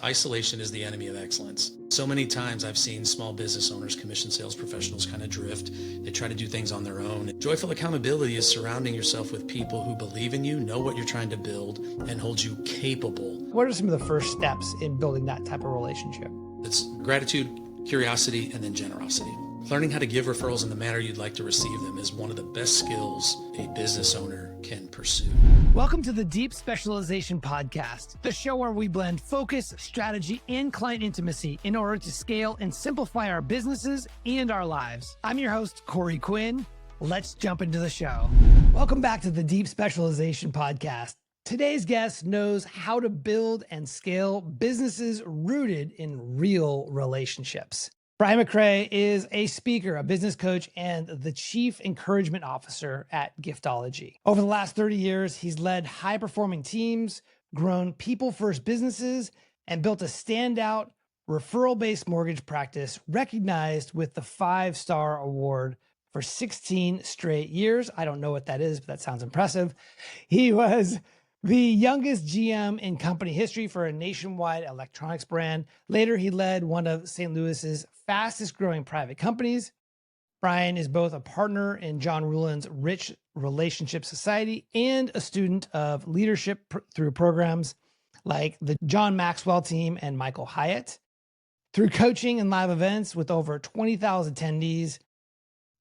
Isolation is the enemy of excellence. So many times I've seen small business owners, commission sales professionals kind of drift. They try to do things on their own. Joyful accountability is surrounding yourself with people who believe in you, know what you're trying to build, and hold you capable. What are some of the first steps in building that type of relationship? It's gratitude, curiosity, and then generosity. Learning how to give referrals in the manner you'd like to receive them is one of the best skills a business owner can pursue. Welcome to the Deep Specialization Podcast, the show where we blend focus, strategy, and client intimacy in order to scale and simplify our businesses and our lives. I'm your host, Quinn. Let's jump into the show. Welcome back to the Deep Specialization Podcast. Today's guest knows how to build and scale businesses rooted in real relationships. Brian McRae is a speaker, a business coach, and the chief encouragement officer at Giftology. Over the last 30 years, he's led high-performing teams, grown people-first businesses, and built a standout referral-based mortgage practice recognized with the 5-star award for 16 straight years. I don't know what that is, but that sounds impressive. He was the youngest GM in company history for a nationwide electronics brand. Later, he led one of St. Louis's fastest growing private companies. Brian is both a partner in John Ruhlin's Rich Relationship Society and a student of leadership through programs like the John Maxwell team and Michael Hyatt. Through coaching and live events with over 20,000 attendees,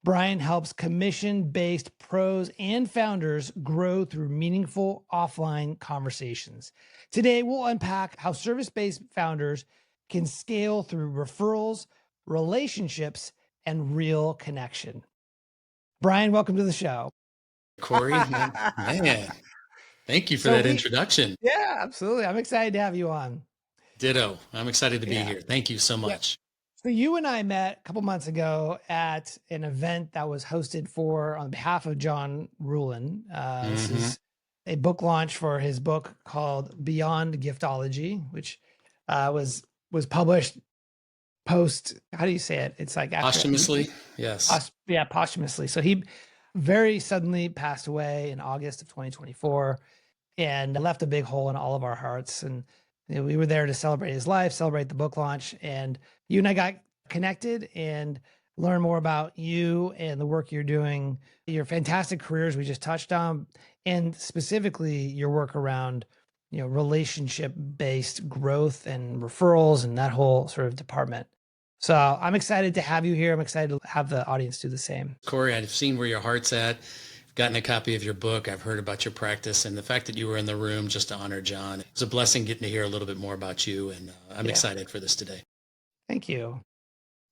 Brian helps commission-based pros and founders grow through meaningful offline conversations. Today, we'll unpack how service-based founders can scale through referrals, relationships, and real connection. Brian, welcome to the show. Corey, man, thank you for that introduction. Yeah, absolutely. I'm excited to have you on. Ditto. I'm excited to be here. Thank you so much. So you and I met a couple months ago at an event that was hosted on behalf of John Ruhlin. This is a book launch for his book called Beyond Giftology, which was published post, how do you say it? It's like posthumously. Yes. Posthumously. So he very suddenly passed away in August of 2024 and left a big hole in all of our hearts. And we were there to celebrate his life, celebrate the book launch, and you and I got connected and learn more about you and the work you're doing, your fantastic careers we just touched on, and specifically your work around, relationship-based growth and referrals and that whole sort of department. So I'm excited to have you here. I'm excited to have the audience do the same. Corey, I've seen where your heart's at. I've gotten a copy of your book. I've heard about your practice, and the fact that you were in the room just to honor John. It's a blessing getting to hear a little bit more about you, and I'm excited for this today. Thank you.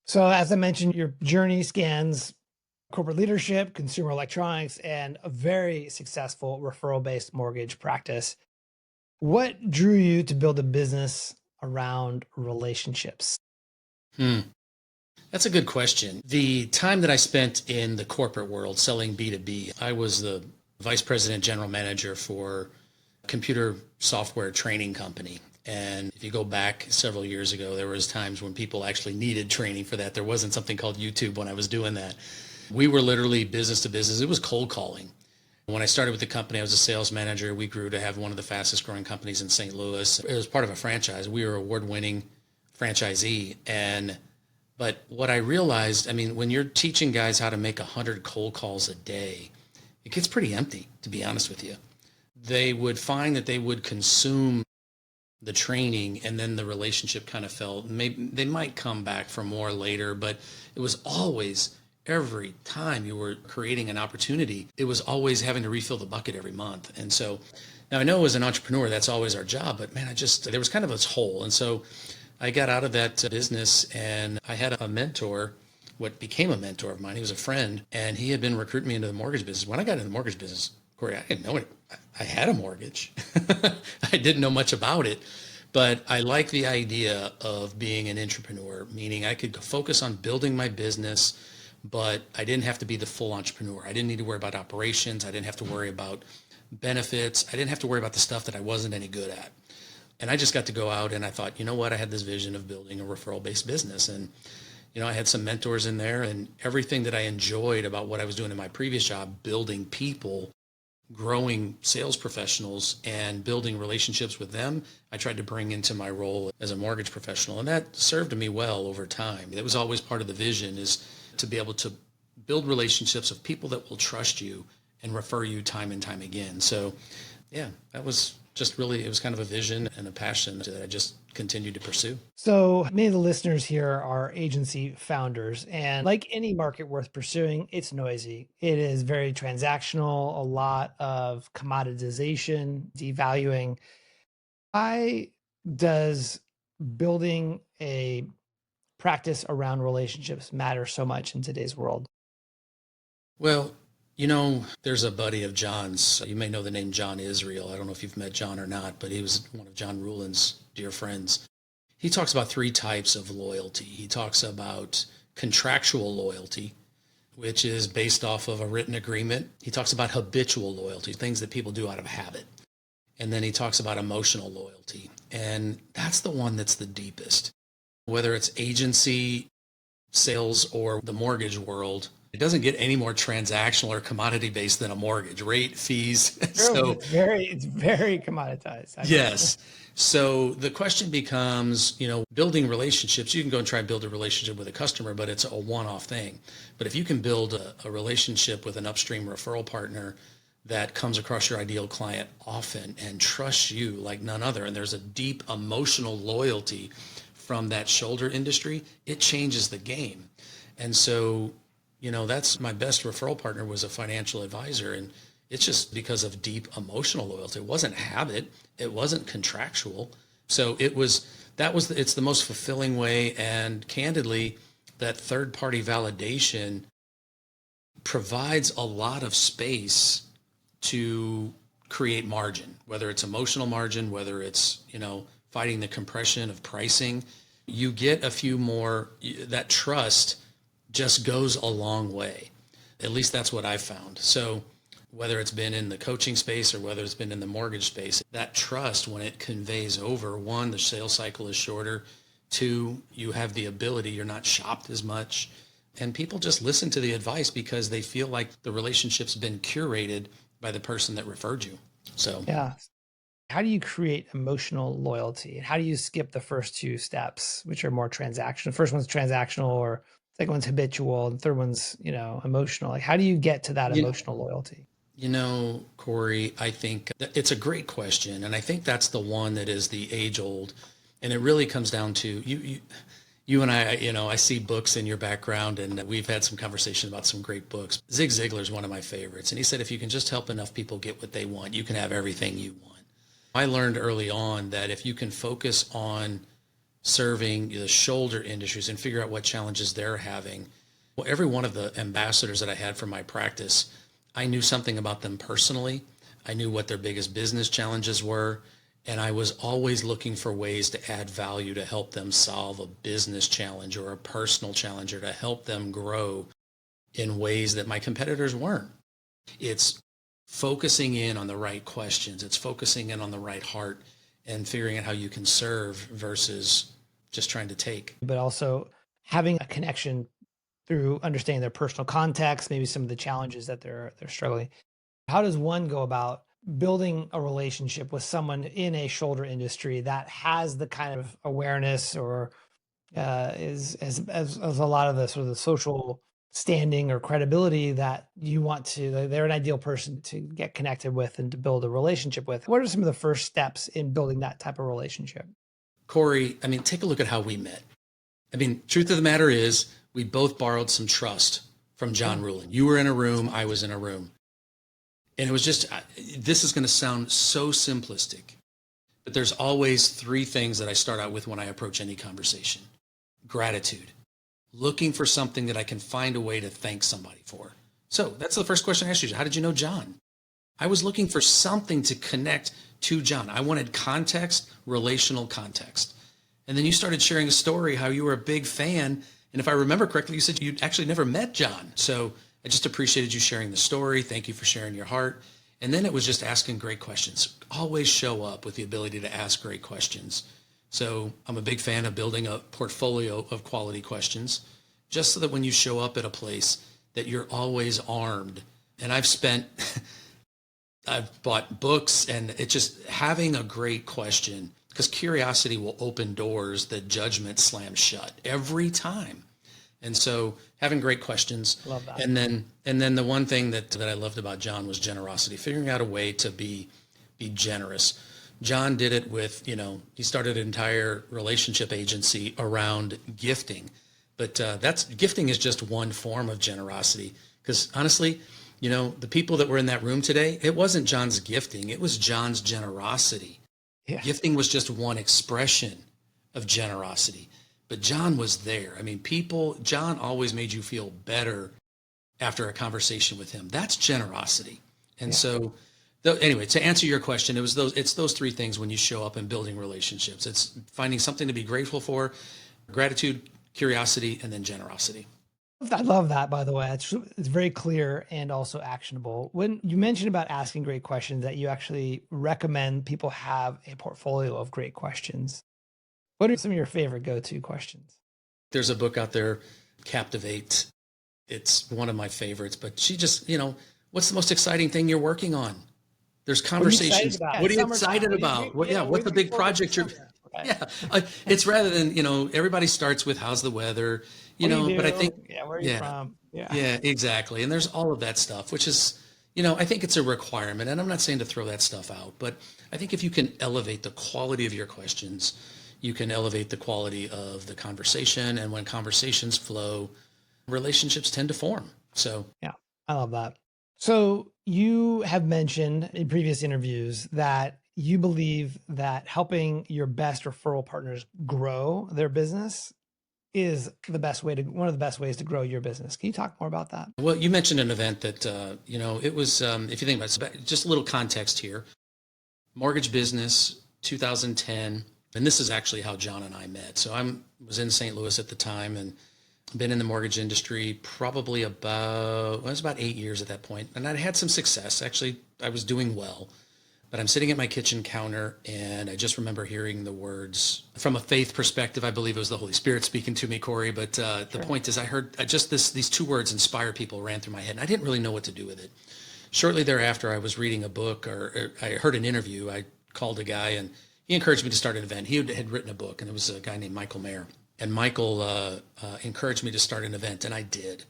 So as I mentioned, your journey scans corporate leadership, consumer electronics, and a very successful referral-based mortgage practice. What drew you to build a business around relationships? That's a good question. The time that I spent in the corporate world selling B2B, I was the vice president, general manager for a computer software training company. And if you go back several years ago, there was times when people actually needed training for that. There wasn't something called YouTube when I was doing that. We were literally business to business. It was cold calling. When I started with the company, I was a sales manager. We grew to have one of the fastest growing companies in St. Louis. It was part of a franchise. We were award-winning franchisee. But what I realized, when you're teaching guys how to make 100 cold calls a day, it gets pretty empty, to be honest with you. They would find that they would consume the training and then the relationship kind of fell. Maybe they might come back for more later, but it was always, every time you were creating an opportunity, it was always having to refill the bucket every month. And so now I know as an entrepreneur, that's always our job, but man, there was kind of this hole. And so I got out of that business, and I had a mentor, what became a mentor of mine. He was a friend, and he had been recruiting me into the mortgage business. When I got into the mortgage business, Corey, I didn't know it. I had a mortgage. I didn't know much about it, but I like the idea of being an entrepreneur, meaning I could focus on building my business, but I didn't have to be the full entrepreneur. I didn't need to worry about operations. I didn't have to worry about benefits. I didn't have to worry about the stuff that I wasn't any good at. And I just got to go out, and I thought, you know what? I had this vision of building a referral-based business. And, I had some mentors in there, and everything that I enjoyed about what I was doing in my previous job, building people, growing sales professionals and building relationships with them, I tried to bring into my role as a mortgage professional. And that served me well over time. That was always part of the vision, is to be able to build relationships of people that will trust you and refer you time and time again. So yeah, that was just really, it was kind of a vision and a passion that I just continued to pursue. So many of the listeners here are agency founders, and like any market worth pursuing, it's noisy. It is very transactional, a lot of commoditization, devaluing. Why does building a practice around relationships matter so much in today's world? Well, there's a buddy of John's. You may know the name John Israel. I don't know if you've met John or not, but he was one of John Ruhlin's dear friends. He talks about three types of loyalty. He talks about contractual loyalty, which is based off of a written agreement. He talks about habitual loyalty, things that people do out of habit. And then he talks about emotional loyalty. And that's the one that's the deepest. Whether it's agency, sales, or the mortgage world, it doesn't get any more transactional or commodity based than a mortgage. Rate, fees. So it's very commoditized. Yes. So the question becomes, building relationships. You can go and try and build a relationship with a customer, but it's a one-off thing. But if you can build a relationship with an upstream referral partner that comes across your ideal client often and trusts you like none other, and there's a deep emotional loyalty from that shoulder industry, it changes the game. And so, that's my best referral partner was a financial advisor. And it's just because of deep emotional loyalty. It wasn't habit. It wasn't contractual. So it's the most fulfilling way. And candidly, that third party validation provides a lot of space to create margin, whether it's emotional margin, whether it's, fighting the compression of pricing. You get a few more, that trust just goes a long way. At least that's what I've found. So whether it's been in the coaching space or whether it's been in the mortgage space, that trust, when it conveys over, one, the sales cycle is shorter. Two, you have the ability, you're not shopped as much. And people just listen to the advice because they feel like the relationship's been curated by the person that referred you. So yeah. How do you create emotional loyalty? How do you skip the first two steps, which are more transactional? The first one's transactional, or second one's habitual, and third one's, emotional. Like, how do you get to that emotional loyalty? Corey, I think it's a great question. And I think that's the one that is the age old. And it really comes down to you and I, I see books in your background, and we've had some conversation about some great books. Zig Ziglar is one of my favorites. And he said, if you can just help enough people get what they want, you can have everything you want. I learned early on that if you can focus on serving the shoulder industries and figure out what challenges they're having, well, every one of the ambassadors that I had for my practice, I knew something about them personally. I knew what their biggest business challenges were. And I was always looking for ways to add value to help them solve a business challenge or a personal challenge, or to help them grow in ways that my competitors weren't. It's focusing in on the right questions. It's focusing in on the right heart and figuring out how you can serve versus just trying to take. But also having a connection through understanding their personal context, maybe some of the challenges that they're struggling. How does one go about building a relationship with someone in a shoulder industry that has the kind of awareness or is as a lot of the sort of the social standing or credibility that you want to, they're an ideal person to get connected with and to build a relationship with? What are some of the first steps in building that type of relationship? Corey, take a look at how we met. Truth of the matter is, we both borrowed some trust from John Ruhlin. You were in a room, I was in a room. And it was just, this is going to sound so simplistic, but there's always three things that I start out with when I approach any conversation. Gratitude. Looking for something that I can find a way to thank somebody for. So that's the first question I asked you. How did you know John? I was looking for something to connect to John. I wanted context, relational context. And then you started sharing a story, how you were a big fan. And if I remember correctly, you said you'd actually never met John. So I just appreciated you sharing the story. Thank you for sharing your heart. And then it was just asking great questions. Always show up with the ability to ask great questions. So I'm a big fan of building a portfolio of quality questions, just so that when you show up at a place that you're always armed. And I've spent I've bought books, and it's just having a great question, because curiosity will open doors that judgment slams shut every time. And so having great questions. Love that. And then the one thing that I loved about John was generosity, figuring out a way to be generous. John did it with, he started an entire relationship agency around gifting. But gifting is just one form of generosity. Because honestly, the people that were in that room today, it wasn't John's gifting, it was John's generosity. Yeah. Gifting was just one expression of generosity. But John was there. I mean, John always made you feel better after a conversation with him. That's generosity. And so anyway, to answer your question, it's those three things when you show up in building relationships. It's finding something to be grateful for, gratitude, curiosity, and then generosity. I love that, by the way. It's very clear and also actionable. When you mentioned about asking great questions, that you actually recommend people have a portfolio of great questions. What are some of your favorite go-to questions? There's a book out there, Captivate. It's one of my favorites, but she just, what's the most exciting thing you're working on? There's conversations. What are you excited about? What's the big project you're, it's rather than, everybody starts with how's the weather, but I think, where are you from? Yeah, exactly. And there's all of that stuff, which is, I think it's a requirement, and I'm not saying to throw that stuff out, but I think if you can elevate the quality of your questions, you can elevate the quality of the conversation. And when conversations flow, relationships tend to form. So, yeah, I love that. So you have mentioned in previous interviews that you believe that helping your best referral partners grow their business is one of the best ways to grow your business. Can you talk more about that? Well, you mentioned an event that, it was, if you think about it, just a little context here, mortgage business, 2010. And this is actually how John and I met. So I was in St. Louis at the time and been in the mortgage industry probably it was about 8 years at that point. And I'd had some success. Actually, I was doing well. But I'm sitting at my kitchen counter, and I just remember hearing the words from a faith perspective. I believe it was the Holy Spirit speaking to me, Corey. But the point is, I heard these two words, inspire people, ran through my head, and I didn't really know what to do with it. Shortly thereafter, I was reading a book, or I heard an interview. I called a guy, and he encouraged me to start an event. He had written a book, and it was a guy named Michael Mayer. And Michael encouraged me to start an event, and I did.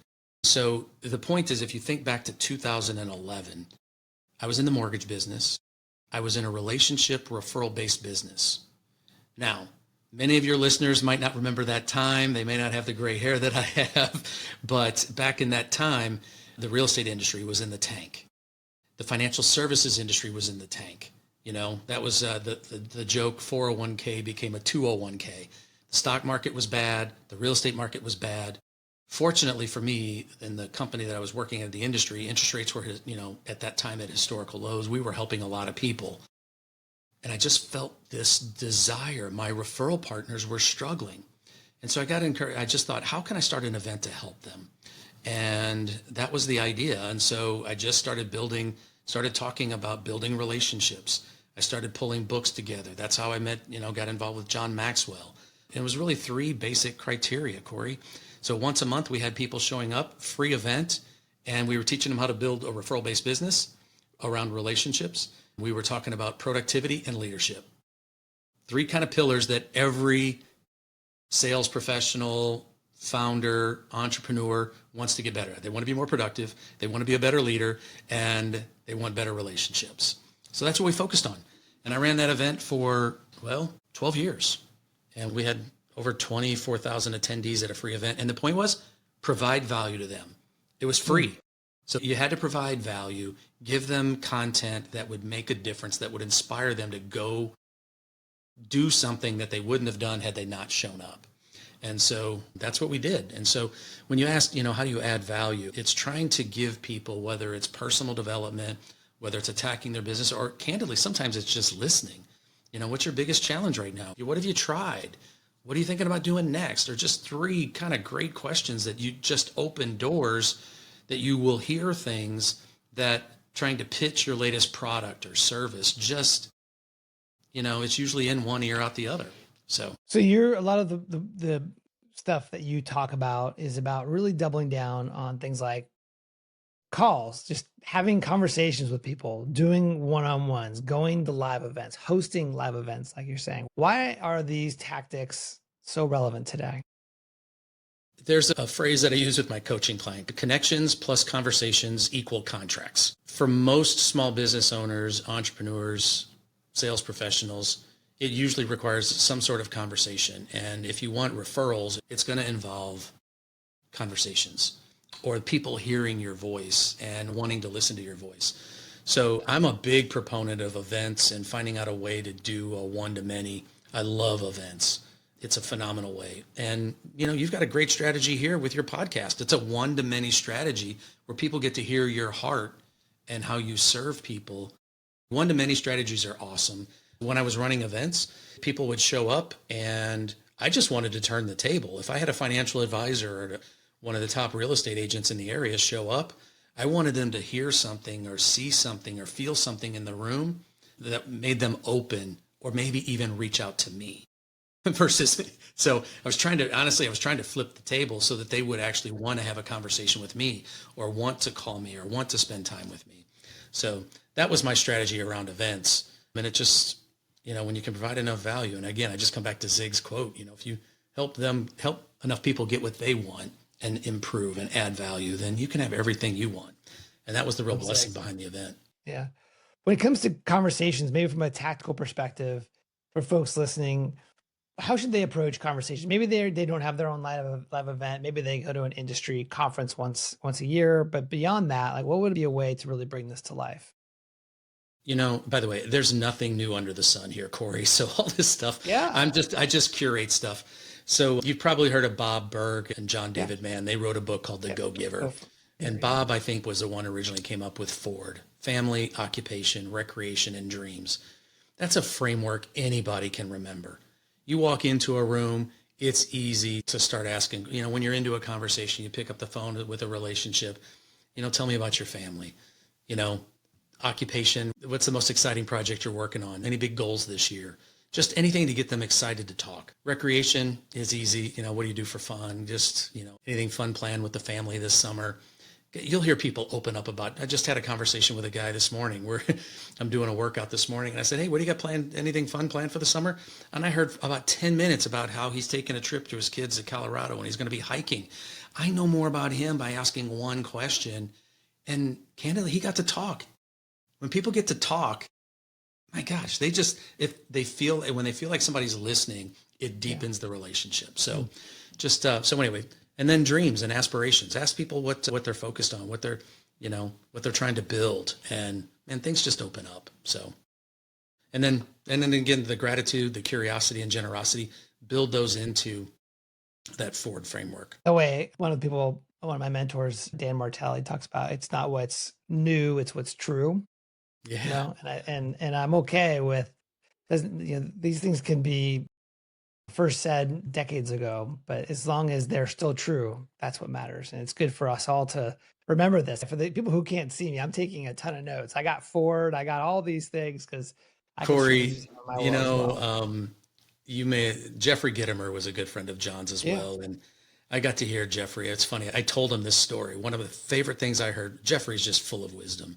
So the point is, if you think back to 2011, I was in the mortgage business. I was in a relationship referral-based business. Now, many of your listeners might not remember that time. They may not have the gray hair that I have. But back in that time, the real estate industry was in the tank. The financial services industry was in the tank. That was the joke, 401k became a 201k. The stock market was bad. The real estate market was bad. Fortunately for me, in the company that I was working in the industry, interest rates were, at that time at historical lows. We were helping a lot of people. And I just felt this desire. My referral partners were struggling. And so I got encouraged. I just thought, how can I start an event to help them? And that was the idea. And so I just started talking about building relationships. I started pulling books together. That's how I met, got involved with John Maxwell. And it was really 3 basic criteria, Corey. So once a month, we had people showing up, free event, and we were teaching them how to build a referral-based business around relationships. We were talking about productivity and leadership. 3 kind of pillars that every sales professional, founder, entrepreneur wants to get better at. They want to be more productive, they want to be a better leader, and they want better relationships. So that's what we focused on. And I ran that event for, 12 years. And we had over 24,000 attendees at a free event. And the point was, provide value to them. It was free. So you had to provide value, give them content that would make a difference, that would inspire them to go do something that they wouldn't have done had they not shown up. And so that's what we did. And so when you ask, how do you add value? It's trying to give people, whether it's personal development, whether it's attacking their business, or candidly, sometimes it's just listening. What's your biggest challenge right now? What have you tried? What are you thinking about doing next? Or just 3 kind of great questions that you just open doors that you will hear things that trying to pitch your latest product or service, just, it's usually in one ear out the other. So a lot of the stuff that you talk about is about really doubling down on things like calls, just having conversations with people, doing one-on-ones, going to live events, hosting live events, like you're saying. Why are these tactics so relevant today? There's a phrase that I use with my coaching client: connections plus conversations equal contracts. For most small business owners, entrepreneurs, sales professionals, it usually requires some sort of conversation. And if you want referrals, it's going to involve conversations or people hearing your voice and wanting to listen to your voice. So I'm a big proponent of events and finding out a way to do a one-to-many. I love events. It's a phenomenal way. And, you've got a great strategy here with your podcast. It's a one-to-many strategy where people get to hear your heart and how you serve people. One-to-many strategies are awesome. When I was running events, people would show up and I just wanted to turn the table. If I had a financial advisor or one of the top real estate agents in the area show up, I wanted them to hear something or see something or feel something in the room that made them open or maybe even reach out to me. Versus, so I was trying to flip the table so that they would actually want to have a conversation with me or want to call me or want to spend time with me. So that was my strategy around events. And it just, when you can provide enough value, and again, I just come back to Zig's quote, if you help enough people get what they want and improve and add value, then you can have everything you want. And that was the real blessing behind the event. Yeah. When it comes to conversations, maybe from a tactical perspective, for folks listening, how should they approach conversations? Maybe they don't have their own live event. Maybe they go to an industry conference once a year. But beyond that, like, what would be a way to really bring this to life? By the way, there's nothing new under the sun here, Corey. So all this stuff, Yeah. I just curate stuff. So you've probably heard of Bob Berg and John David Mann. They wrote a book called The Go-Giver. And Bob, I think, was the one originally came up with FORD: family, occupation, recreation, and dreams. That's a framework anybody can remember. You walk into a room, it's easy to start asking, when you're into a conversation, you pick up the phone with a relationship, tell me about your family, occupation, what's the most exciting project you're working on? Any big goals this year? Just anything to get them excited to talk. Recreation is easy. What do you do for fun? Just, anything fun planned with the family this summer. You'll hear people open up about, I just had a conversation with a guy this morning where I'm doing a workout this morning. And I said, hey, what do you got planned? Anything fun planned for the summer? And I heard about 10 minutes about how he's taking a trip to his kids to Colorado and he's going to be hiking. I know more about him by asking one question. And candidly, he got to talk. When people get to talk, my gosh, when they feel like somebody's listening, it deepens the relationship. So so anyway, and then dreams and aspirations. Ask people what they're focused on, what they're trying to build, and things just open up. So, and then again, the gratitude, the curiosity, and generosity, build those into that FORD framework. The way one of my mentors, Dan Martelli, talks about, it's not what's new, it's what's true. Yeah. And I'm okay with, these things can be first said decades ago, but as long as they're still true, that's what matters. And it's good for us all to remember this. For the people who can't see me, I'm taking a ton of notes. I got FORD, I got all these things because Corey, Jeffrey Gitomer was a good friend of John's as well. And I got to hear Jeffrey. It's funny. I told him this story. One of the favorite things I heard, Jeffrey's just full of wisdom.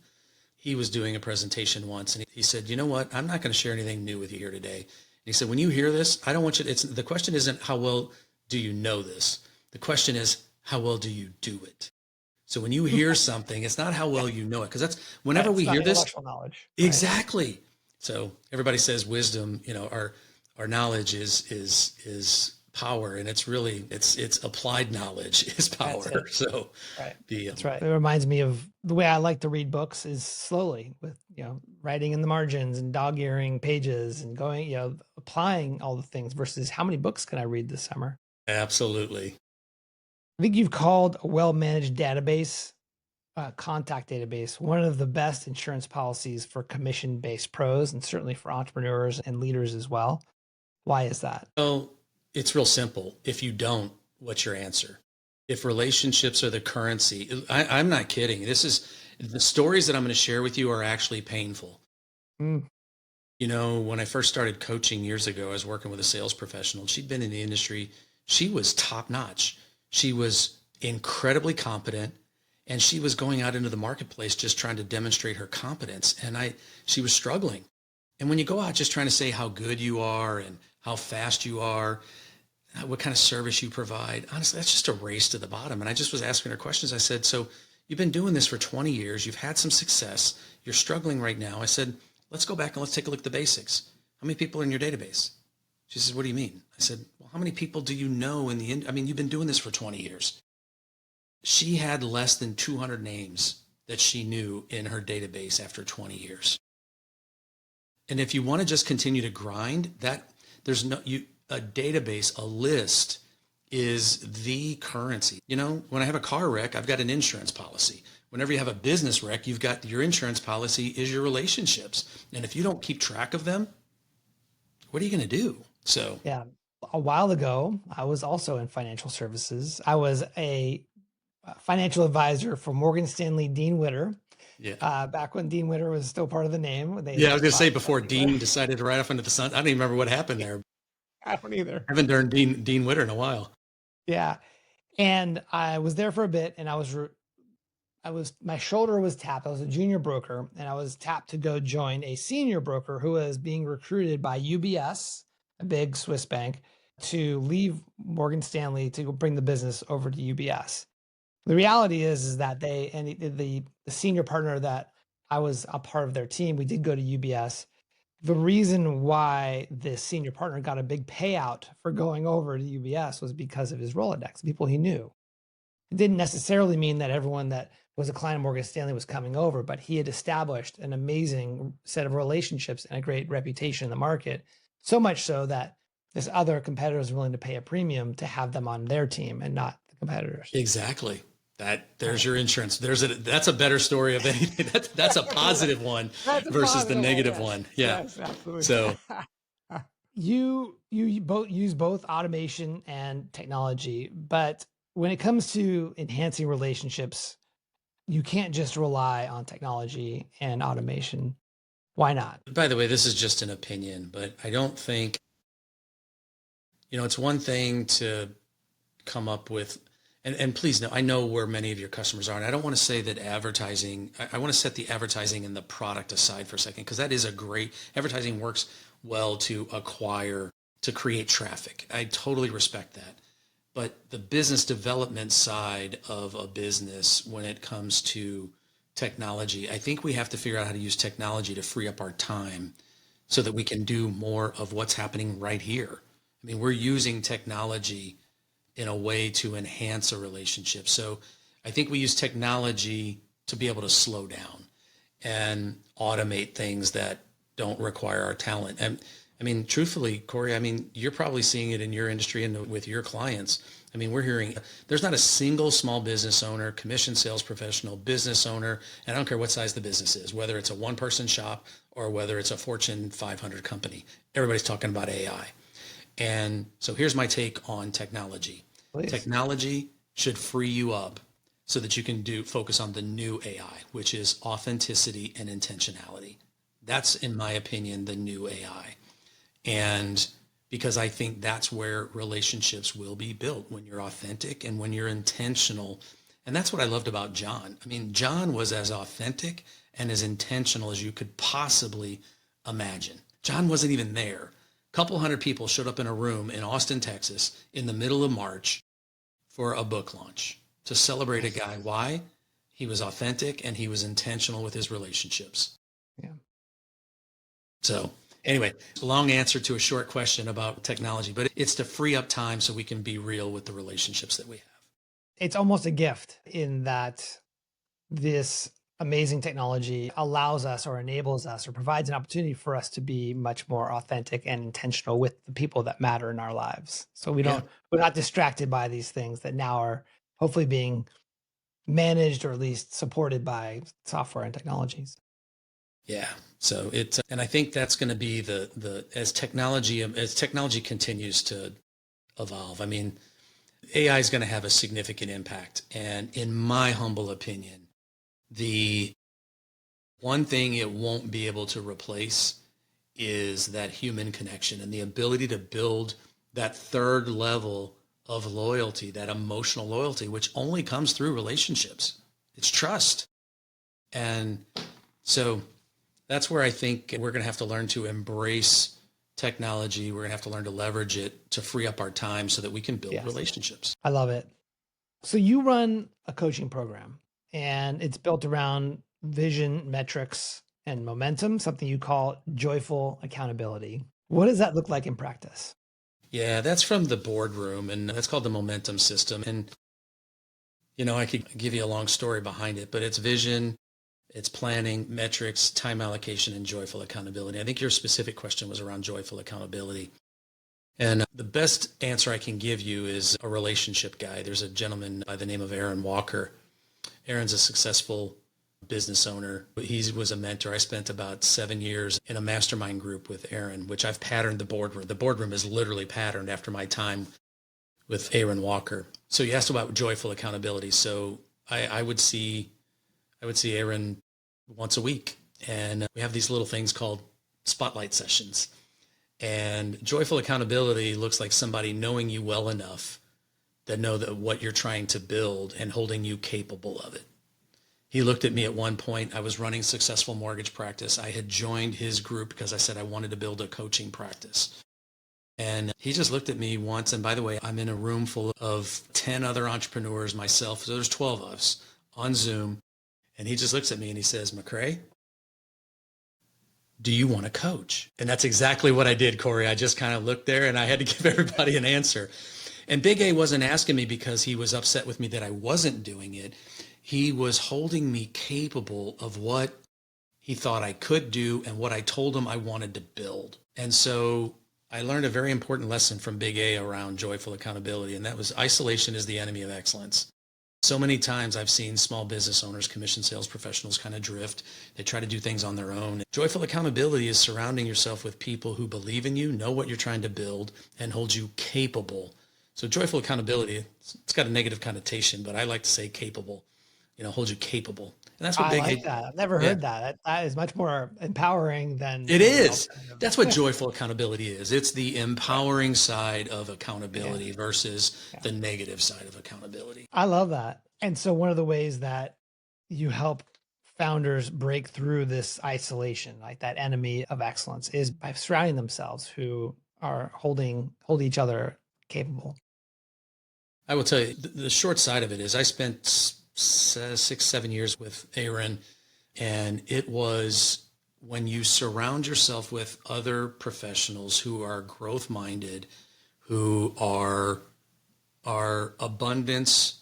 He was doing a presentation once and he said, you know what? I'm not going to share anything new with you here today. He said, when you hear this, I don't want you to, the question isn't how well do you know this? The question is, how well do you do it? So when you hear something, it's not how well you know it. Because that's whenever we hear this. Knowledge. Exactly. Right. So everybody says wisdom, our knowledge is power. And it's really, it's applied knowledge is power. So that's right. It reminds me of the way I like to read books is slowly with, writing in the margins and dog earing pages and going, applying all the things versus how many books can I read this summer? Absolutely. I think you've called a well-managed database, contact database, one of the best insurance policies for commission-based pros and certainly for entrepreneurs and leaders as well. Why is that? Well, it's real simple. If you don't, what's your answer? If relationships are the currency, I'm not kidding. The stories that I'm going to share with you are actually painful. When I first started coaching years ago, I was working with a sales professional. She'd been in the industry. She was top notch. She was incredibly competent And she was going out into the marketplace just trying to demonstrate her competence. And she was struggling. And when you go out just trying to say how good you are and how fast you are, what kind of service you provide, honestly, that's just a race to the bottom. And I just was asking her questions. I said, so you've been doing this for 20 years. You've had some success. You're struggling right now. I said, let's go back and let's take a look at the basics. How many people are in your database? She says, what do you mean? I said, well, how many people do you know you've been doing this for 20 years. She had less than 200 names that she knew in her database after 20 years. And if you want to just continue to grind, a database, a list is the currency. When I have a car wreck, I've got an insurance policy. Whenever you have a business wreck, you've got your insurance policy is your relationships. And if you don't keep track of them, what are you going to do? So, yeah, a while ago, I was also in financial services. I was a financial advisor for Morgan Stanley Dean Witter. Yeah. Back when Dean Witter was still part of the name. I was going to say before Dean decided to ride off into the sun. I don't even remember what happened there. I don't either. I haven't done Dean Witter in a while. Yeah. And I was there for a bit, and my shoulder was tapped. I was a junior broker, and I was tapped to go join a senior broker who was being recruited by UBS, a big Swiss bank, to leave Morgan Stanley to bring the business over to UBS. The reality is that the senior partner that I was a part of their team, we did go to UBS. The reason why this senior partner got a big payout for going over to UBS was because of his Rolodex, people he knew. It didn't necessarily mean that everyone that was a client of Morgan Stanley was coming over, but he had established an amazing set of relationships and a great reputation in the market, so much so that this other competitor was willing to pay a premium to have them on their team and not the competitors. Exactly. There's your insurance. That's a better story of anything. That's a positive one versus the negative one. Yeah. Yes, absolutely. So you use both automation and technology, but when it comes to enhancing relationships, you can't just rely on technology and automation. Why not? By the way, this is just an opinion, but I don't think, it's one thing to come up with, and please know, I know where many of your customers are, and I don't want to say that advertising, I want to set the advertising and the product aside for a second, because that is advertising works well to create traffic. I totally respect that. But the business development side of a business, when it comes to technology, I think we have to figure out how to use technology to free up our time so that we can do more of what's happening right here. I mean, we're using technology in a way to enhance a relationship. So I think we use technology to be able to slow down and automate things that don't require our talent. And I mean, truthfully, Corey, you're probably seeing it in your industry and with your clients. We're hearing there's not a single small business owner, commission sales professional, business owner, and I don't care what size the business is, whether it's a one-person shop or whether it's a Fortune 500 company. Everybody's talking about AI. And so here's my take on technology. Please. Technology should free you up so that you can focus on the new AI, which is authenticity and intentionality. That's, in my opinion, the new AI. And because I think that's where relationships will be built, when you're authentic and when you're intentional. And that's what I loved about John. John was as authentic and as intentional as you could possibly imagine. John wasn't even there. A couple hundred people showed up in a room in Austin, Texas, in the middle of March for a book launch to celebrate a guy. Why? He was authentic and he was intentional with his relationships. Yeah. So anyway, long answer to a short question about technology, but it's to free up time so we can be real with the relationships that we have. It's almost a gift in that this amazing technology allows us or enables us or provides an opportunity for us to be much more authentic and intentional with the people that matter in our lives. So we're not distracted by these things that now are hopefully being managed or at least supported by software and technologies. Yeah. So and I think that's going to be as technology continues to evolve. AI is going to have a significant impact. And in my humble opinion, the one thing it won't be able to replace is that human connection and the ability to build that third level of loyalty, that emotional loyalty, which only comes through relationships. It's trust. And so that's where I think we're going to have to learn to embrace technology. We're going to have to learn to leverage it to free up our time so that we can build relationships. I love it. So you run a coaching program and it's built around vision, metrics, and momentum, something you call joyful accountability. What does that look like in practice? Yeah, that's from the boardroom, and that's called the momentum system. And, I could give you a long story behind it, but it's vision, it's planning, metrics, time allocation, and joyful accountability. I think your specific question was around joyful accountability. And the best answer I can give you is a relationship guy. There's a gentleman by the name of Aaron Walker. Aaron's a successful business owner. He was a mentor. I spent about 7 years in a mastermind group with Aaron, which I've patterned the boardroom. The boardroom is literally patterned after my time with Aaron Walker. So you asked about joyful accountability. So I would see Aaron once a week, and we have these little things called spotlight sessions. And joyful accountability looks like somebody knowing you well enough that know that what you're trying to build and holding you capable of it. He looked at me at one point. I was running successful mortgage practice. I had joined his group because I said I wanted to build a coaching practice. And he just looked at me once. And by the way, I'm in a room full of 10 other entrepreneurs, myself. So there's 12 of us on Zoom. And he just looks at me and he says, McRae, do you want to coach? And that's exactly what I did, Corey. I just kind of looked there and I had to give everybody an answer. And Big A wasn't asking me because he was upset with me that I wasn't doing it. He was holding me capable of what he thought I could do and what I told him I wanted to build. And so I learned a very important lesson from Big A around joyful accountability, and that was isolation is the enemy of excellence. So many times I've seen small business owners, commission sales professionals kind of drift. They try to do things on their own. Joyful accountability is surrounding yourself with people who believe in you, know what you're trying to build, and hold you capable. So joyful accountability, it's got a negative connotation, but I like to say capable, hold you capable. And that's what I Big like A, that. I've never heard that. That is much more empowering than it is. That's what joyful accountability is. It's the empowering side of accountability versus the negative side of accountability. I love that. And so one of the ways that you help founders break through this isolation, like that enemy of excellence, is by surrounding themselves who are hold each other capable. I will tell you, the short side of it is I spent 6-7 years with Aaron, and it was when you surround yourself with other professionals who are growth minded, who are abundance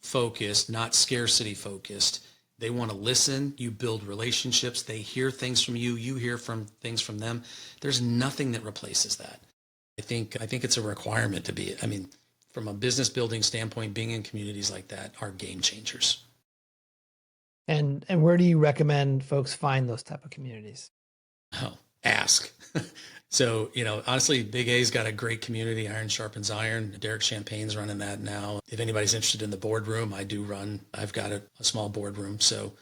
focused, not scarcity focused. They want to listen. You build relationships. They hear things from you. You hear things from them. There's nothing that replaces that. I think it's a requirement to be. From a business building standpoint, being in communities like that are game changers. And where do you recommend folks find those type of communities? Oh, ask. So, honestly, Big A's got a great community. Iron sharpens iron. Derek Champagne's running that now. If anybody's interested in the boardroom, I've got a small boardroom. So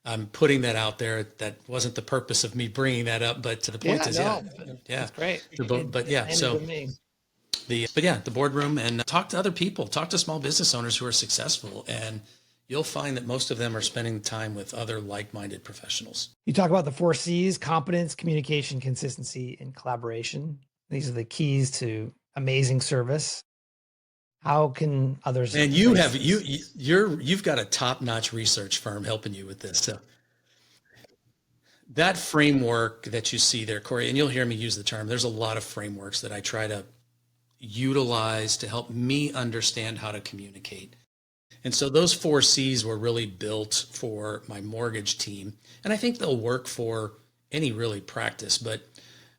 I'm putting that out there. That wasn't the purpose of me bringing that up, but the point is, that's great. The boardroom, and talk to other people, talk to small business owners who are successful, and you'll find that most of them are spending time with other like-minded professionals. You talk about the 4 C's: competence, communication, consistency, and collaboration. These are the keys to amazing service. How can others? And you've got a top-notch research firm helping you with this. So that framework that you see there, Corey, and you'll hear me use the term, there's a lot of frameworks that I try to utilize to help me understand how to communicate. And so those 4 C's were really built for my mortgage team. And I think they'll work for any really practice, but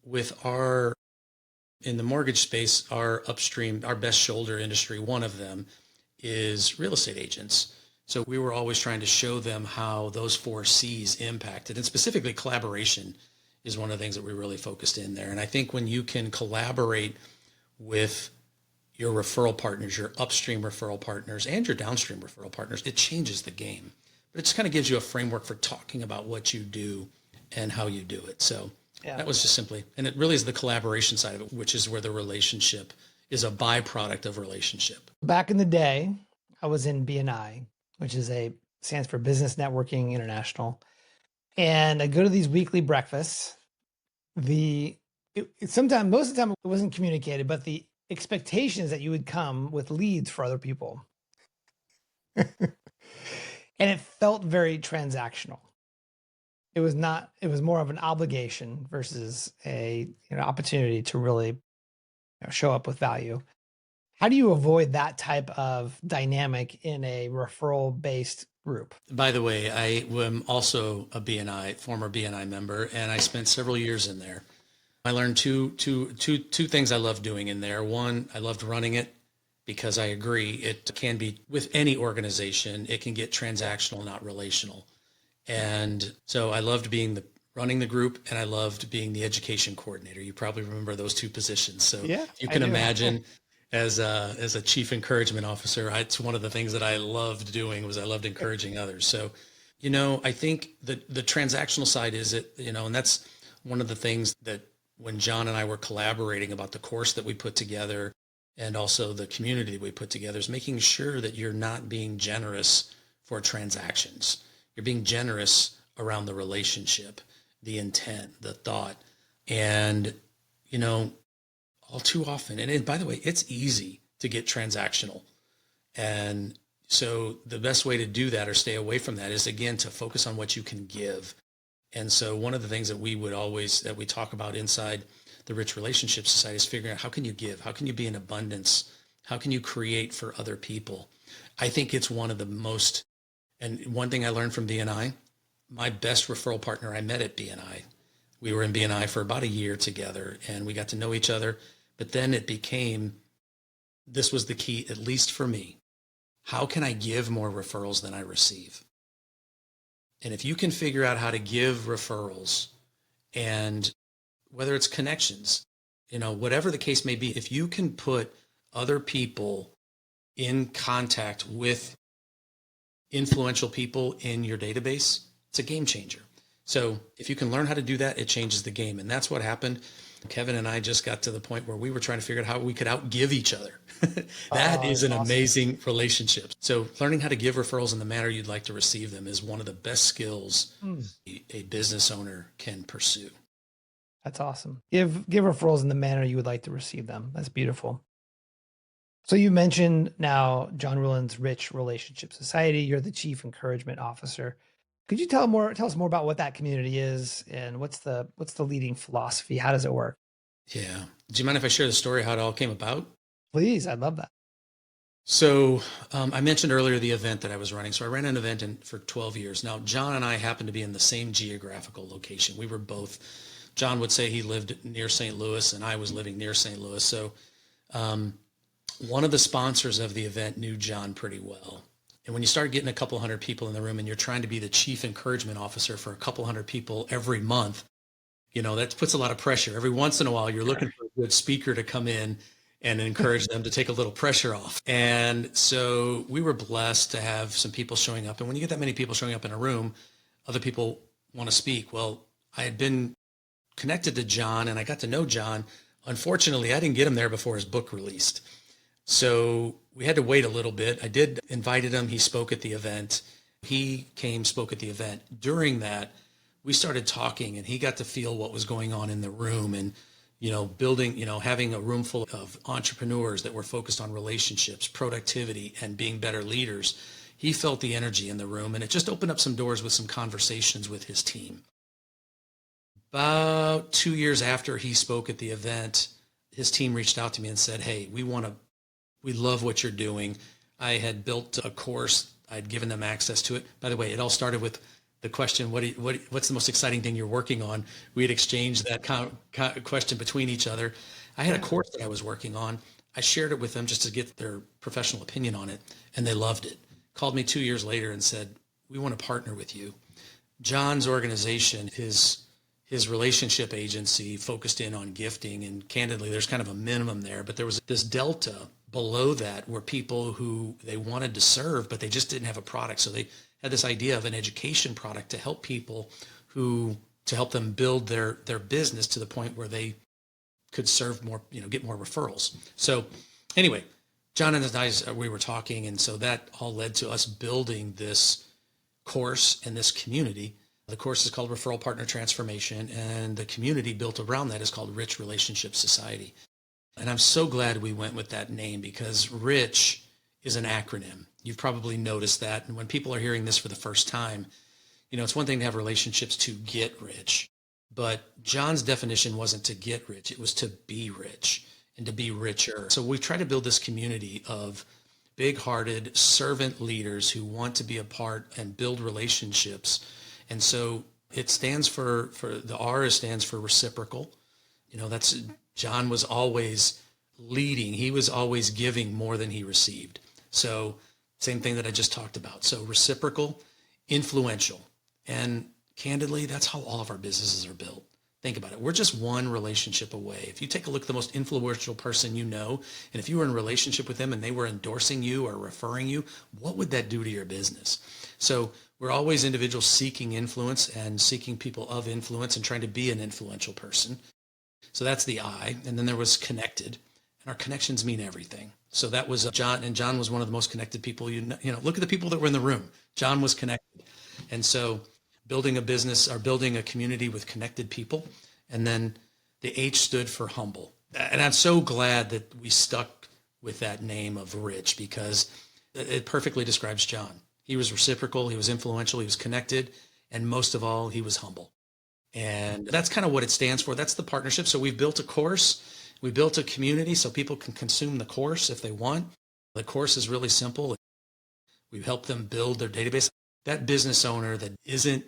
in the mortgage space, our best shoulder industry, one of them is real estate agents. So we were always trying to show them how those 4 C's impacted, and specifically collaboration is one of the things that we really focused in there. And I think when you can collaborate with your referral partners, your upstream referral partners, and your downstream referral partners, it changes the game. But it just kind of gives you a framework for talking about what you do and how you do it. So that was just simply, and it really is the collaboration side of it, which is where the relationship is a byproduct of relationship. Back in the day, I was in BNI, which is a stands for Business Networking International. And I go to these weekly breakfasts. Sometimes, most of the time, it wasn't communicated, but the expectation is that you would come with leads for other people. And it felt very transactional. It was not, it was more of an obligation versus a opportunity to really show up with value. How do you avoid that type of dynamic in a referral based group? By the way, I am also a BNI, former BNI member, and I spent several years in there. I learned two things I love doing in there. One, I loved running it because I agree it can be with any organization, it can get transactional, not relational. And so I loved running the group, and I loved being the education coordinator. You probably remember those two positions. So Yeah, you can imagine as a chief encouragement officer, it's one of the things that I loved doing was I loved encouraging others. So, I think the transactional side is and that's one of the things that when John and I were collaborating about the course that we put together and also the community that we put together is making sure that you're not being generous for transactions. You're being generous around the relationship, the intent, the thought. And, all too often, and by the way, it's easy to get transactional. And so the best way to do that or stay away from that is, again, to focus on what you can give. And so one of the things that we talk about inside the Rich Relationship Society is figuring out how can you give? How can you be in abundance? How can you create for other people? I think it's one of the most, and one thing I learned from BNI, my best referral partner I met at BNI. We were in BNI for about a year together and we got to know each other. But then it became, this was the key, at least for me. How can I give more referrals than I receive? And if you can figure out how to give referrals, and whether it's connections, whatever the case may be, if you can put other people in contact with influential people in your database, it's a game changer. So if you can learn how to do that, it changes the game. And that's what happened. Kevin and I just got to the point where we were trying to figure out how we could outgive each other. That is an amazing relationship. So learning how to give referrals in the manner you'd like to receive them is one of the best skills a business owner can pursue. That's awesome. Give referrals in the manner you would like to receive them. That's beautiful. So you mentioned now John Ruhlin's Rich Relationship Society. You're the Chief Encouragement Officer. Could you tell us more about what that community is and what's the leading philosophy? How does it work? Yeah. Do you mind if I share the story, how it all came about? Please, I'd love that. So I mentioned earlier the event that I was running. So I ran an event for 12 years. Now, John and I happened to be in the same geographical location. We were both, John would say he lived near St. Louis and I was living near St. Louis. So one of the sponsors of the event knew John pretty well. And when you start getting a couple hundred people in the room and you're trying to be the chief encouragement officer for a couple hundred people every month, that puts a lot of pressure. Every once in a while, you're looking for a good speaker to come in and encourage them to take a little pressure off. And so we were blessed to have some people showing up. And when you get that many people showing up in a room, other people want to speak. Well, I had been connected to John and I got to know John. Unfortunately, I didn't get him there before his book released. So we had to wait a little bit. I did invited him. He spoke at the event. He spoke at the event. During that, we started talking and he got to feel what was going on in the room and, building, having a room full of entrepreneurs that were focused on relationships, productivity, and being better leaders. He felt the energy in the room and it just opened up some doors with some conversations with his team. About 2 years after he spoke at the event, his team reached out to me and said, hey, we love what you're doing. I had built a course. I'd given them access to it. By the way, it all started with the question, what's the most exciting thing you're working on? We had exchanged that question between each other. I had a course that I was working on. I shared it with them just to get their professional opinion on it, and they loved it. Called me 2 years later and said, we want to partner with you. John's organization, his relationship agency focused in on gifting, and candidly, there's kind of a minimum there, but there was this delta below that were people who they wanted to serve, but they just didn't have a product. So they had this idea of an education product to help people to help them build their business to the point where they could serve more, get more referrals. So anyway, John and I, we were talking. And so that all led to us building this course and this community. The course is called Referral Partner Transformation, and the community built around that is called Rich Relationship Society. And I'm so glad we went with that name because RICH is an acronym. You've probably noticed that. And when people are hearing this for the first time, it's one thing to have relationships to get rich, but John's definition wasn't to get rich. It was to be rich and to be richer. So we try to build this community of big-hearted servant leaders who want to be a part and build relationships. And so it stands for the R stands for reciprocal. John was always leading. He was always giving more than he received. So same thing that I just talked about. So reciprocal, influential. And candidly, that's how all of our businesses are built. Think about it. We're just one relationship away. If you take a look at the most influential person you know, and if you were in a relationship with them and they were endorsing you or referring you, what would that do to your business? So we're always individuals seeking influence and seeking people of influence and trying to be an influential person. So that's the I. And then there was connected. And our connections mean everything. So that was John, and John was one of the most connected people. Look at the people that were in the room. John was connected. And so building a business or building a community with connected people. And then the H stood for humble. And I'm so glad that we stuck with that name of Rich because it perfectly describes John. He was reciprocal, he was influential, he was connected, and most of all, he was humble. And that's kind of what it stands for. That's the partnership. So we've built a course, we built a community so people can consume the course if they want. The course is really simple. We've helped them build their database. That business owner that isn't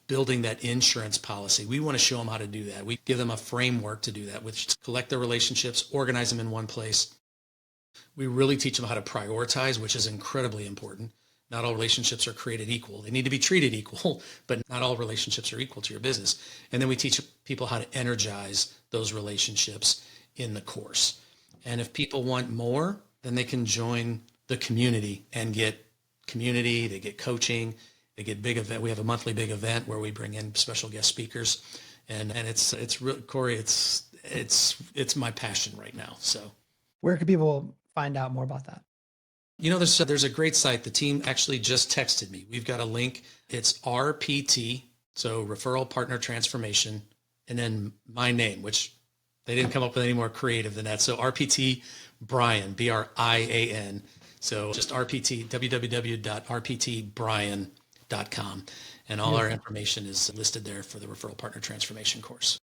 building that insurance policy, we want to show them how to do that. We give them a framework to do that, which is collect their relationships, organize them in one place. We really teach them how to prioritize, which is incredibly important. Not all relationships are created equal. They need to be treated equal, but not all relationships are equal to your business. And then we teach people how to energize those relationships in the course. And if people want more, then they can join the community and get community, they get coaching, they get big event. We have a monthly big event where we bring in special guest speakers. And it's real, Corey, it's my passion right now. So where can people find out more about that? There's a great site. The team actually just texted me. We've got a link. It's RPT, so Referral Partner Transformation, and then my name, which they didn't come up with any more creative than that. So RPT Brian, BRIAN. So just RPT, www.rptbrian.com. And all our information is listed there for the Referral Partner Transformation course.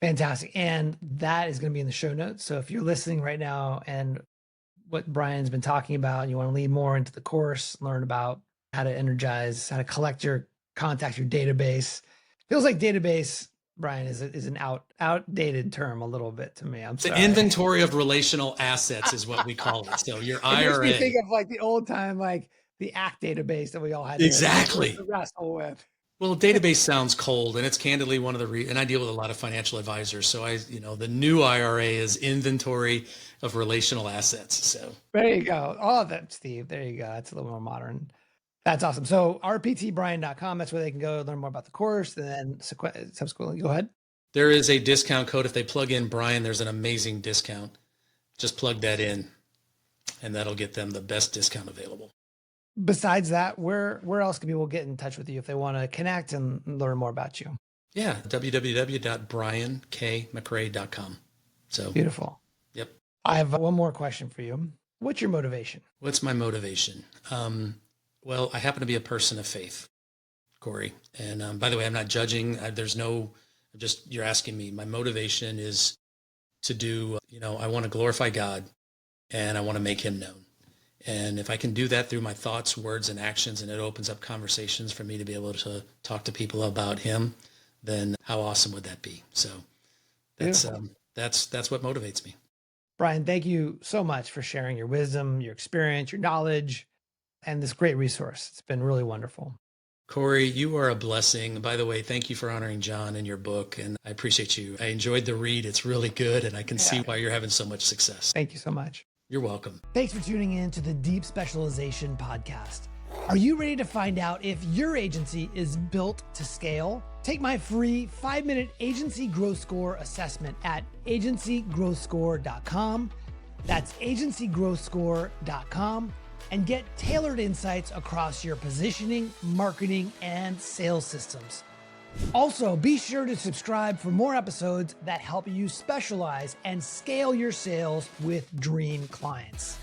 Fantastic. And that is going to be in the show notes. So if you're listening right now and what Brian's been talking about, and you want to lean more into the course, learn about how to energize, how to collect your contacts, your database. Feels like database, Brian, is an outdated term a little bit to me. The inventory of relational assets is what we call it. So your IRA. Makes me think of like the old time, like the ACT database that we all had exactly to wrestle with. Well, database sounds cold, and it's candidly one of the and I deal with a lot of financial advisors. So the new IRA is inventory of relational assets. So there you go. Oh, that Steve, there you go. That's a little more modern. That's awesome. So rptbrian.com, that's where they can go learn more about the course. And then subsequently, go ahead. There is a discount code. If they plug in Brian, there's an amazing discount. Just plug that in, and that'll get them the best discount available. Besides that, where else can people get in touch with you if they want to connect and learn more about you? Yeah, www.briankmcrae.com. So beautiful. Yep. I have one more question for you. What's your motivation? What's my motivation? Well, I happen to be a person of faith, Corey. And by the way, I'm not judging. You're asking me. My motivation is to do, I want to glorify God and I want to make him known. And if I can do that through my thoughts, words, and actions, and it opens up conversations for me to be able to talk to people about him, then how awesome would that be? So that's what motivates me. Brian, thank you so much for sharing your wisdom, your experience, your knowledge, and this great resource. It's been really wonderful. Corey, you are a blessing. By the way, thank you for honoring John in your book, and I appreciate you. I enjoyed the read. It's really good, and I can see why you're having so much success. Thank you so much. You're welcome. Thanks for tuning in to the Deep Specialization Podcast. Are you ready to find out if your agency is built to scale? Take my free 5-minute agency growth score assessment at agencygrowthscore.com. That's agencygrowthscore.com. and get tailored insights across your positioning, marketing, and sales systems. Also, be sure to subscribe for more episodes that help you specialize and scale your sales with dream clients.